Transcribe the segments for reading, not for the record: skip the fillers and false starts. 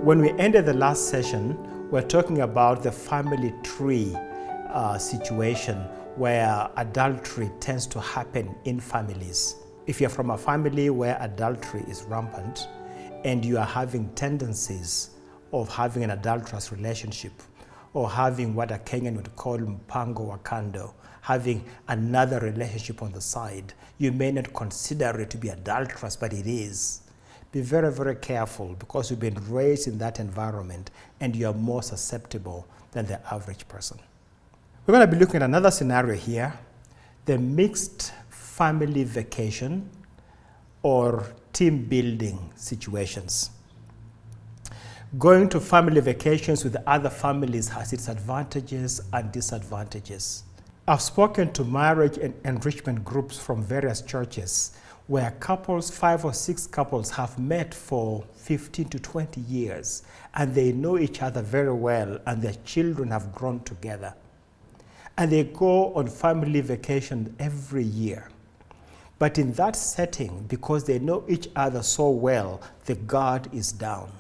When we ended the last session, we're talking about the family tree situation where adultery tends to happen in families. If you're from a family where adultery is rampant and you are having tendencies of having an adulterous relationship or having what a Kenyan would call mpango wa kando, having another relationship on the side, you may not consider it to be adulterous, but it is. Be very, very careful because you've been raised in that environment and you are more susceptible than the average person. We're going to be looking at another scenario here, the mixed family vacation or team building situations. Going to family vacations with other families has its advantages and disadvantages. I've spoken to marriage and enrichment groups from various churches where couples, 5 or 6 couples, have met for 15 to 20 years and they know each other very well and their children have grown together. And they go on family vacation every year. But in that setting, because they know each other so well, the guard is down.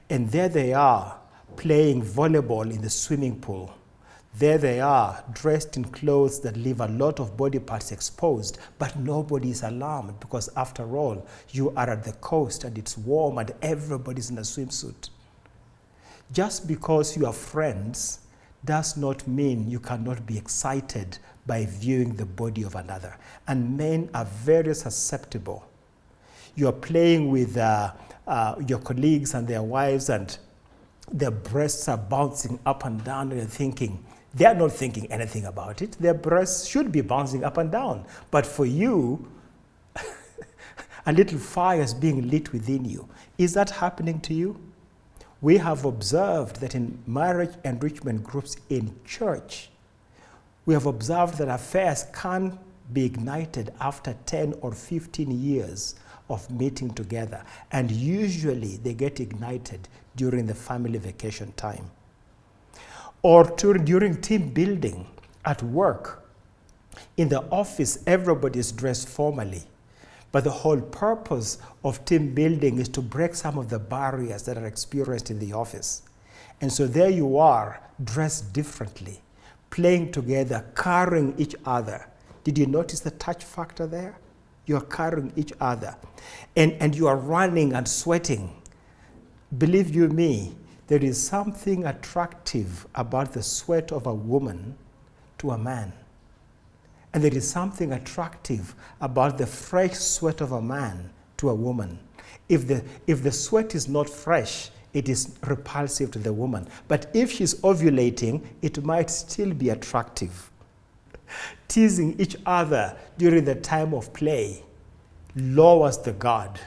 And there they are, playing volleyball in the swimming pool. There they are, dressed in clothes that leave a lot of body parts exposed, but nobody is alarmed because after all, you are at the coast and it's warm and everybody's in a swimsuit. Just because you are friends does not mean you cannot be excited by viewing the body of another. And men are very susceptible. You are playing with your colleagues and their wives and their breasts are bouncing up and down and you're thinking, they are not thinking anything about it. Their breasts should be bouncing up and down. But for you, a little fire is being lit within you. Is that happening to you? We have observed that in marriage enrichment groups in church, we have observed that affairs can be ignited after 10 or 15 years of meeting together. And usually they get ignited during the family vacation time. Or during team building at work. In the office, everybody is dressed formally. But the whole purpose of team building is to break some of the barriers that are experienced in the office. And so there you are, dressed differently, playing together, carrying each other. Did you notice the touch factor there? You are carrying each other. And you are running and sweating. Believe you me, there is something attractive about the sweat of a woman to a man. And there is something attractive about the fresh sweat of a man to a woman. If the sweat is not fresh, it is repulsive to the woman. But if she's ovulating, it might still be attractive. Teasing each other during the time of play lowers the guard.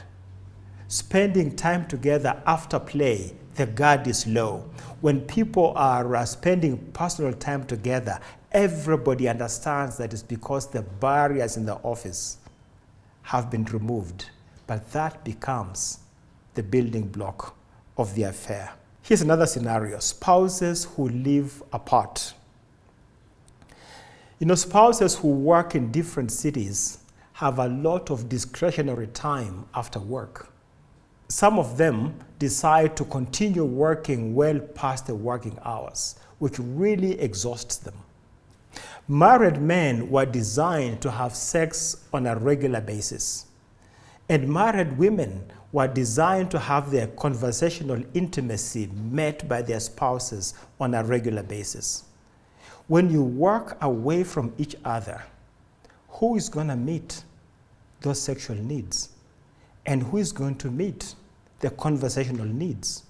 Spending time together after play, the guard is low. When people are spending personal time together, everybody understands that it's because the barriers in the office have been removed. But that becomes the building block of the affair. Here's another scenario, spouses who live apart. You know, spouses who work in different cities have a lot of discretionary time after work. Some of them decide to continue working well past the working hours, which really exhausts them. Married men were designed to have sex on a regular basis, and married women were designed to have their conversational intimacy met by their spouses on a regular basis. When you work away from each other, who is going to meet those sexual needs? And who is going to meet the conversational needs?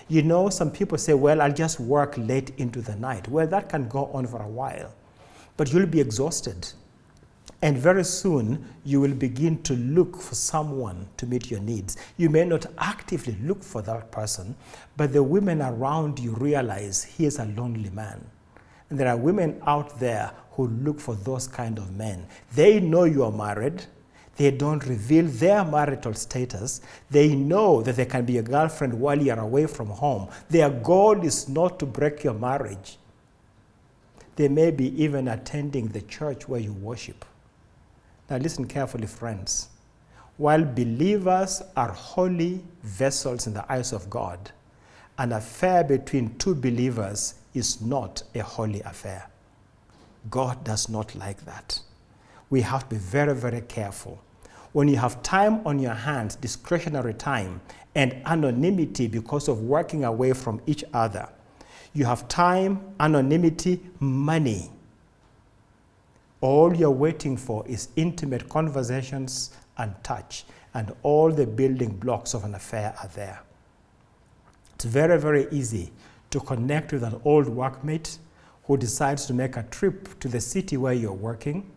You know, some people say, well, I'll just work late into the night. Well, that can go on for a while, but you'll be exhausted. And very soon, you will begin to look for someone to meet your needs. You may not actively look for that person, but the women around you realize he is a lonely man. And there are women out there who look for those kind of men. They know you are married. They don't reveal their marital status. They know that they can be a girlfriend while you're away from home. Their goal is not to break your marriage. They may be even attending the church where you worship. Now listen carefully, friends. while believers are holy vessels in the eyes of God, an affair between two believers is not a holy affair. God does not like that. We have to be very, very careful. When you have time on your hands, discretionary time, and anonymity because of working away from each other, you have time, anonymity, money. All you're waiting for is intimate conversations and touch, and all the building blocks of an affair are there. It's very, very easy to connect with an old workmate who decides to make a trip to the city where you're working.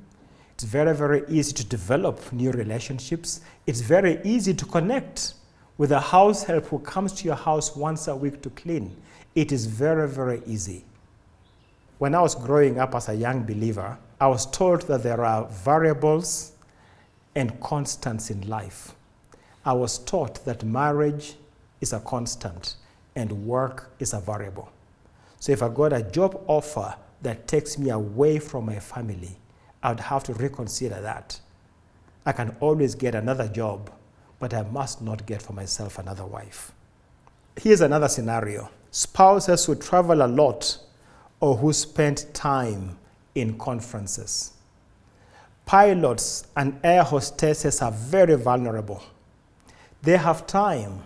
It's very, very easy to develop new relationships. It's very easy to connect with a house help who comes to your house once a week to clean. It is very, very easy. When I was growing up as a young believer, I was told that there are variables and constants in life. I was taught that marriage is a constant and work is a variable. So if I got a job offer that takes me away from my family, I would have to reconsider that. I can always get another job, but I must not get for myself another wife. Here's another scenario. Spouses who travel a lot or who spend time in conferences. Pilots and air hostesses are very vulnerable. They have time,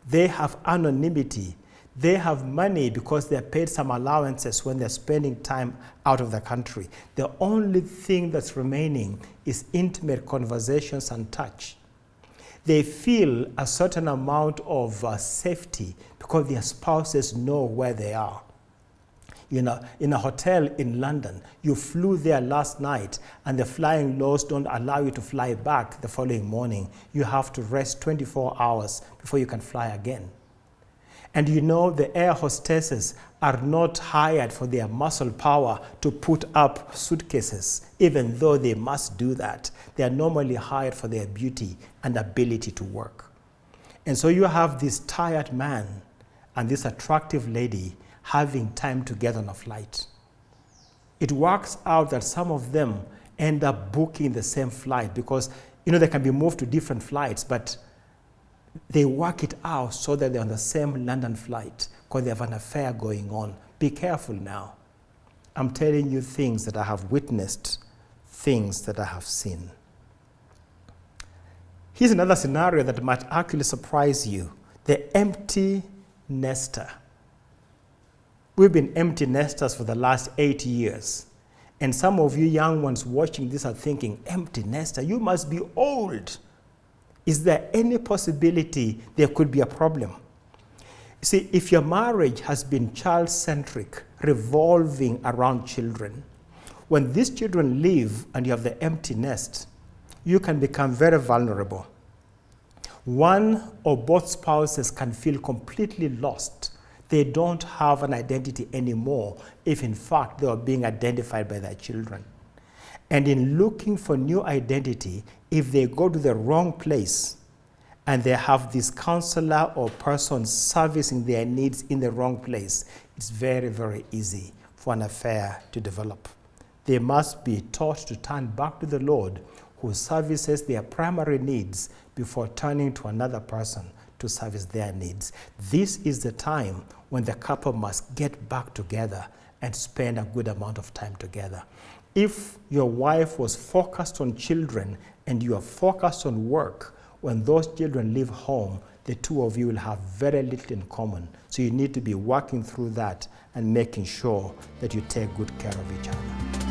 they have anonymity, they have money because they're paid some allowances when they're spending time out of the country. The only thing that's remaining is intimate conversations and touch. They feel a certain amount of safety because their spouses know where they are. You know, in a hotel in London, you flew there last night and the flying laws don't allow you to fly back the following morning. You have to rest 24 hours before you can fly again. And you know, the air hostesses are not hired for their muscle power to put up suitcases, even though they must do that. They are normally hired for their beauty and ability to work. And so you have this tired man and this attractive lady having time together on a flight. It works out that some of them end up booking the same flight because, you know, they can be moved to different flights, but they work it out so that they're on the same London flight because they have an affair going on. Be careful now. I'm telling you things that I have witnessed, things that I have seen. Here's another scenario that might actually surprise you. The empty nester. We've been empty nesters for the last 8 years. And some of you young ones watching this are thinking, empty nester, you must be old. Is there any possibility there could be a problem? See, if your marriage has been child-centric, revolving around children, when these children leave and you have the empty nest, you can become very vulnerable. One or both spouses can feel completely lost. They don't have an identity anymore if in fact they are being identified by their children. And in looking for new identity, if they go to the wrong place and they have this counselor or person servicing their needs in the wrong place, it's very, very easy for an affair to develop. They must be taught to turn back to the Lord who services their primary needs before turning to another person to service their needs. This is the time when the couple must get back together and spend a good amount of time together. If your wife was focused on children and you are focused on work, when those children leave home, the two of you will have very little in common. So you need to be working through that and making sure that you take good care of each other.